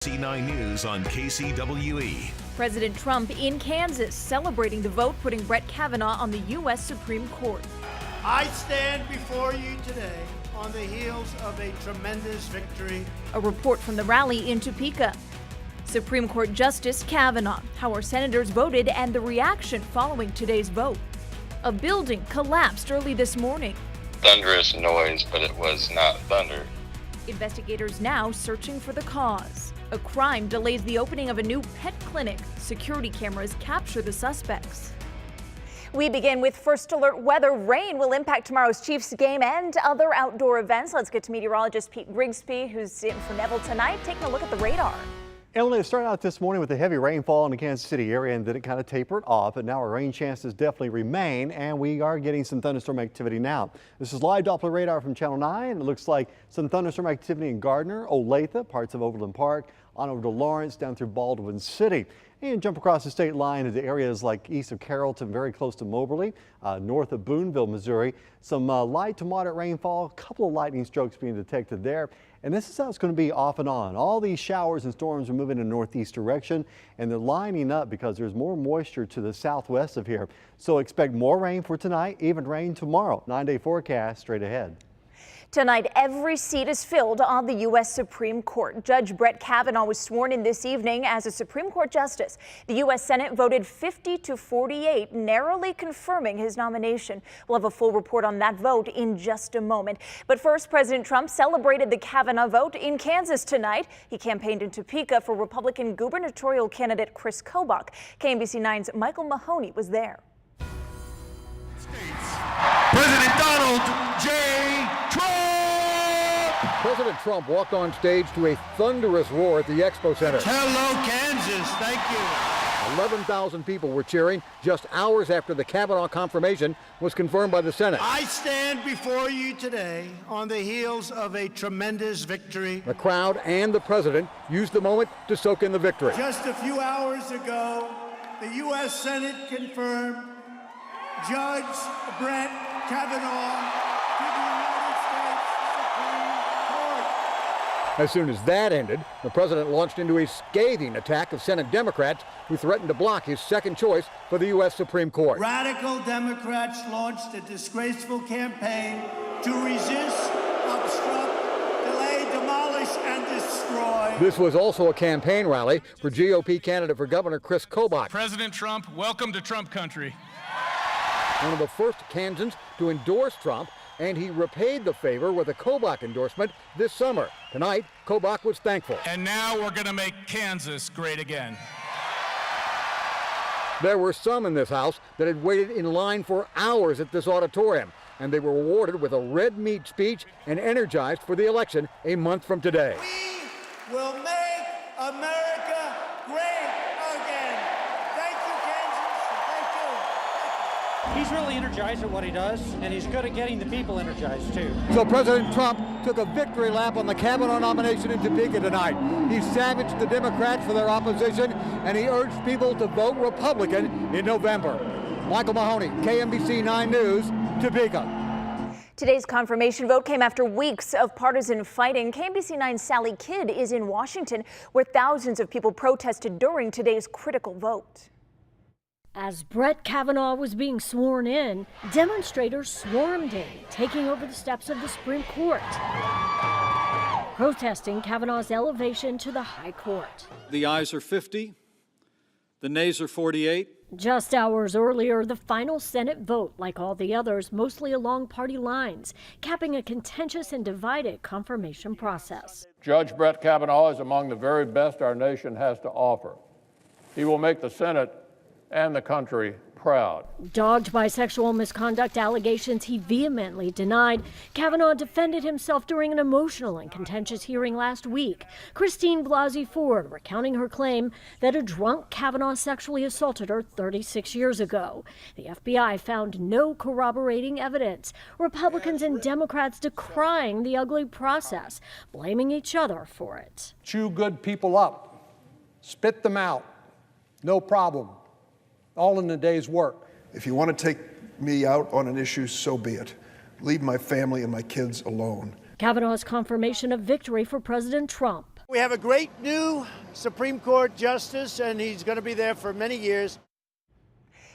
C9 News on KCWE. President Trump in Kansas celebrating the vote putting Brett Kavanaugh on the U.S. Supreme Court. I stand before you today on the heels of a tremendous victory. A report from the rally in Topeka. Supreme Court Justice Kavanaugh, how our senators voted and the reaction following today's vote. A building collapsed early this morning. Thunderous noise, but it was not thunder. Investigators now searching for the cause. A crime delays the opening of a new pet clinic. Security cameras capture the suspects. We begin with first alert weather. Rain will impact tomorrow's Chiefs game and other outdoor events. Let's get to meteorologist Pete Grigsby, who's in for Neville tonight, taking a look at the radar. Emily, it started out this morning with a heavy rainfall in the Kansas City area, and then it kind of tapered off, and now our rain chances definitely remain, and we are getting some thunderstorm activity now. This is live Doppler radar from Channel 9. It looks like some thunderstorm activity in Gardner, Olathe, parts of Overland Park, on over to Lawrence, down through Baldwin City. And jump across the state line into areas like east of Carrollton, very close to Moberly, north of Boonville, Missouri. Some light to moderate rainfall, a couple of lightning strokes being detected there. And this is how it's going to be off and on. All these showers and storms are moving in a northeast direction, and they're lining up because there's more moisture to the southwest of here. So expect more rain for tonight, even rain tomorrow. 9-day forecast straight ahead. Tonight, every seat is filled on the U.S. Supreme Court. Judge Brett Kavanaugh was sworn in this evening as a Supreme Court justice. The U.S. Senate voted 50-48, narrowly confirming his nomination. We'll have a full report on that vote in just a moment. But first, President Trump celebrated the Kavanaugh vote in Kansas tonight. He campaigned in Topeka for Republican gubernatorial candidate Chris Kobach. KMBC 9's Michael Mahoney was there. President Donald J. Trump! President Trump walked on stage to a thunderous roar at the Expo Center. Hello, Kansas. Thank you. 11,000 people were cheering just hours after the Kavanaugh confirmation was confirmed by the Senate. I stand before you today on the heels of a tremendous victory. The crowd and the president used the moment to soak in the victory. Just a few hours ago, the U.S. Senate confirmed Judge Brett Kavanaugh to the United States Supreme Court. As soon as that ended, the president launched into a scathing attack of Senate Democrats who threatened to block his second choice for the U.S. Supreme Court. Radical Democrats launched a disgraceful campaign to resist, obstruct, delay, demolish, and destroy. This was also a campaign rally for GOP candidate for governor Chris Kobach. President Trump, welcome to Trump country. One of the first Kansans to endorse Trump, and he repaid the favor with a Kobach endorsement this summer. Tonight, Kobach was thankful. And now we're going to make Kansas great again. There were some in this House that had waited in line for hours at this auditorium, and they were rewarded with a red meat speech and energized for the election a month from today. We will make America great again. Thank you, Kansas. Thank you. He's really energized at what he does, and he's good at getting the people energized, too. So President Trump took a victory lap on the Kavanaugh nomination in Topeka tonight. He savaged the Democrats for their opposition, and he urged people to vote Republican in November. Michael Mahoney, KMBC 9 News, Topeka. Today's confirmation vote came after weeks of partisan fighting. KMBC 9's Sally Kidd is in Washington, where thousands of people protested during today's critical vote. As Brett Kavanaugh was being sworn in, demonstrators swarmed in, taking over the steps of the Supreme Court, protesting Kavanaugh's elevation to the High Court. The ayes are 50, the nays are 48. Just hours earlier, the final Senate vote, like all the others, mostly along party lines, capping a contentious and divided confirmation process. Judge Brett Kavanaugh is among the very best our nation has to offer. He will make the Senate and the country proud. Dogged by sexual misconduct allegations he vehemently denied, Kavanaugh defended himself during an emotional and contentious hearing last week. Christine Blasey Ford recounting her claim that a drunk Kavanaugh sexually assaulted her 36 years ago. The FBI found no corroborating evidence. Republicans and Democrats decrying the ugly process, blaming each other for it. Chew good people up, spit them out, no problem. All in a day's work. If you want to take me out on an issue, so be it. Leave my family and my kids alone. Kavanaugh's confirmation of victory for President Trump. We have a great new Supreme Court justice, and he's going to be there for many years.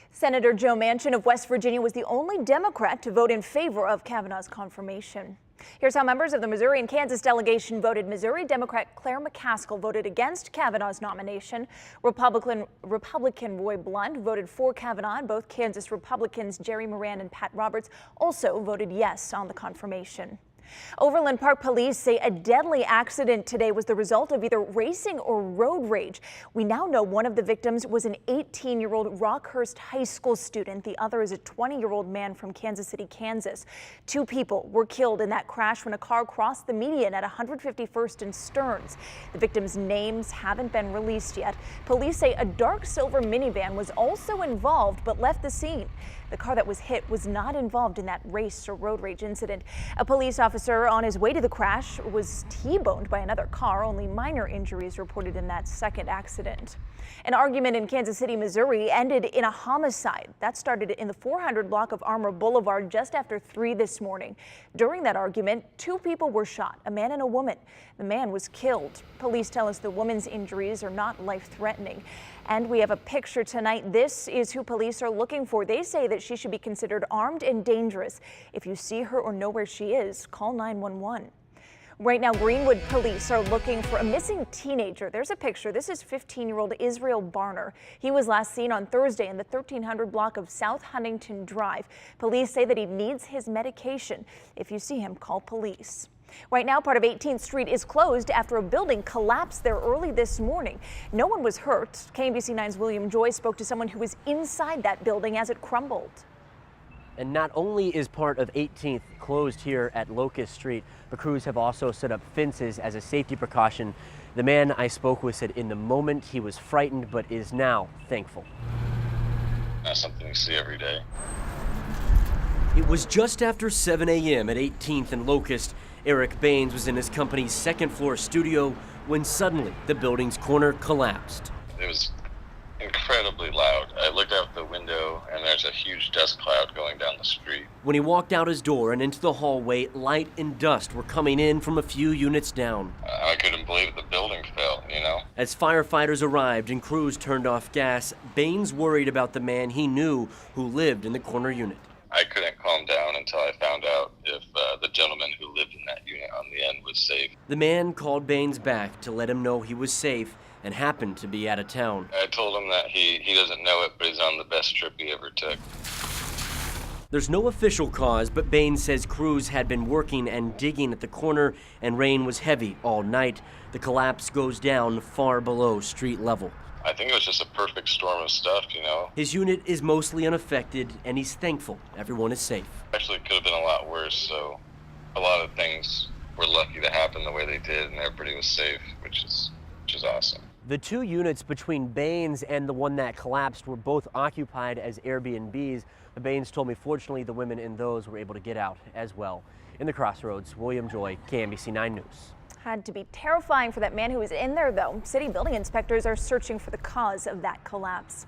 Senator Joe Manchin of West Virginia was the only Democrat to vote in favor of Kavanaugh's confirmation. Here's how members of the Missouri and Kansas delegation voted. Missouri Democrat Claire McCaskill voted against Kavanaugh's nomination. Republican Roy Blunt voted for Kavanaugh. Both Kansas Republicans Jerry Moran and Pat Roberts also voted yes on the confirmation. Overland Park police say a deadly accident today was the result of either racing or road rage. We now know one of the victims was an 18-year-old Rockhurst High School student. The other is a 20-year-old man from Kansas City, Kansas. 2 people were killed in that crash when a car crossed the median at 151st and Stearns. The victims' names haven't been released yet. Police say a dark silver minivan was also involved but left the scene. The car that was hit was not involved in that race or road rage incident. A police officer on his way to the crash was T-boned by another car. Only minor injuries reported in that second accident. An argument in Kansas City, Missouri ended in a homicide. That started in the 400 block of Armour Boulevard just after 3 this morning. During that argument, 2 people were shot, a man and a woman. The man was killed. Police tell us the woman's injuries are not life-threatening. And we have a picture tonight. This is who police are looking for. They say that she should be considered armed and dangerous. If you see her or know where she is, call 911. Right now, Greenwood police are looking for a missing teenager. There's a picture. This is 15-year-old Israel Barner. He was last seen on Thursday in the 1300 block of South Huntington Drive. Police say that he needs his medication. If you see him, call police. Right now, part of 18th Street is closed after a building collapsed there early this morning. No one was hurt. KMBC 9's William Joy spoke to someone who was inside that building as it crumbled. And not only is part of 18th closed here at Locust Street, but crews have also set up fences as a safety precaution. The man I spoke with said in the moment he was frightened, but is now thankful. That's something you see every day. It was just after 7 a.m. at 18th and Locust. Eric Baines was in his company's second-floor studio when suddenly the building's corner collapsed. It was incredibly loud. I looked out the window and there's a huge dust cloud going down the street. When he walked out his door and into the hallway, light and dust were coming in from a few units down. I couldn't believe the building fell, you know? As firefighters arrived and crews turned off gas, Baines worried about the man he knew who lived in the corner unit. I couldn't calm down until I found out if the gentleman who lived in that unit on the end was safe. The man called Baines back to let him know he was safe and happened to be out of town. I told him that he doesn't know it, but he's on the best trip he ever took. There's no official cause, but Baines says crews had been working and digging at the corner and rain was heavy all night. The collapse goes down far below street level. I think it was just a perfect storm of stuff, you know? His unit is mostly unaffected, and he's thankful everyone is safe. Actually, it could have been a lot worse, so a lot of things were lucky to happen the way they did, and everybody was safe, which is awesome. The 2 units between Baines and the one that collapsed were both occupied as Airbnbs. The Baines told me, fortunately, the women in those were able to get out as well. In the Crossroads, William Joy, KMBC 9 News. Had to be terrifying for that man who was in there, though. City building inspectors are searching for the cause of that collapse.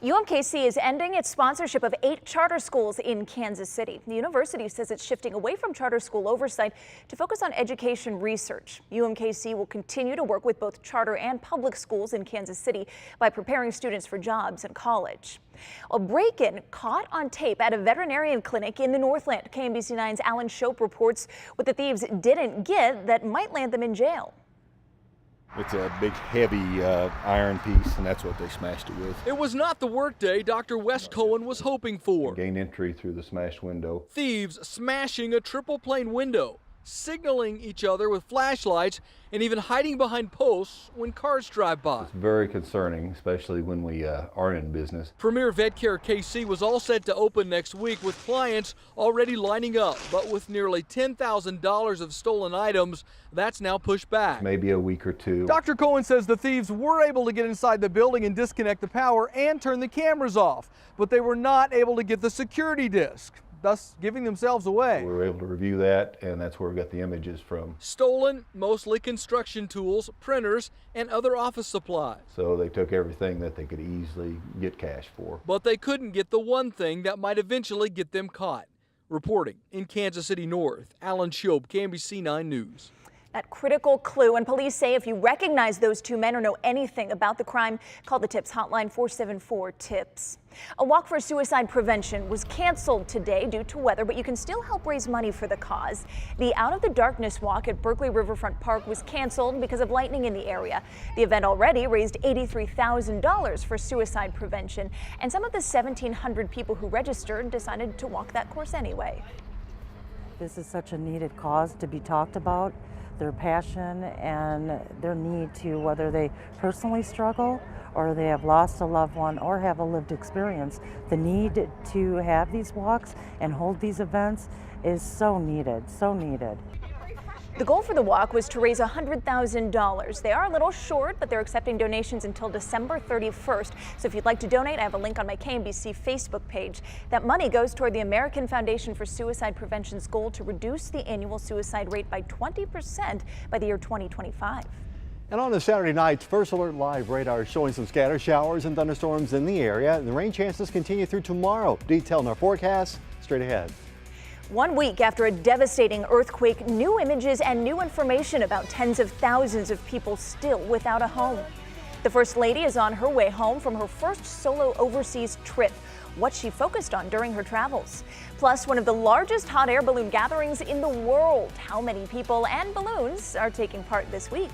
UMKC is ending its sponsorship of 8 charter schools in Kansas City. The university says it's shifting away from charter school oversight to focus on education research. UMKC will continue to work with both charter and public schools in Kansas City by preparing students for jobs and college. A break-in caught on tape at a veterinarian clinic in the Northland. KMBC 9's Alan Shope reports what the thieves didn't get that might land them in jail. It's a big, heavy iron piece, and that's what they smashed it with. It was not the workday Dr. Wes Cohen was hoping for. Gain entry through the smashed window. Thieves smashing a triple-pane window, signaling each other with flashlights, and even hiding behind posts when cars drive by. It's very concerning, especially when we are in business. Premier VetCare KC was all set to open next week with clients already lining up, but with nearly $10,000 of stolen items, that's now pushed back. Maybe a week or 2. Dr. Cohen says the thieves were able to get inside the building and disconnect the power and turn the cameras off, but they were not able to get the security disc, thus giving themselves away. We were able to review that, and that's where we got the images from. Stolen, mostly construction tools, printers, and other office supplies. So they took everything that they could easily get cash for. But they couldn't get the one thing that might eventually get them caught. Reporting in Kansas City North, Alan Shope, KMBC 9 News. That critical clue, and police say if you recognize those two men or know anything about the crime, call the TIPS hotline 474-TIPS. A walk for suicide prevention was canceled today due to weather, but you can still help raise money for the cause. The Out of the Darkness walk at Berkeley Riverfront Park was canceled because of lightning in the area. The event already raised $83,000 for suicide prevention, and some of the 1,700 people who registered decided to walk that course anyway. This is such a needed cause to be talked about. Their passion and their need to, whether they personally struggle or they have lost a loved one or have a lived experience, the need to have these walks and hold these events is so needed, so needed. The goal for the walk was to raise $100,000. They are a little short, but they're accepting donations until December 31st. So if you'd like to donate, I have a link on my KMBC Facebook page. That money goes toward the American Foundation for Suicide Prevention's goal to reduce the annual suicide rate by 20% by the year 2025. And on this Saturday night, First Alert Live radar is showing some scatter showers and thunderstorms in the area. The rain chances continue through tomorrow. Detailed in our forecast straight ahead. 1 week after a devastating earthquake, new images and new information about tens of thousands of people still without a home. The First Lady is on her way home from her first solo overseas trip. What she focused on during her travels. Plus, one of the largest hot air balloon gatherings in the world. How many people and balloons are taking part this week?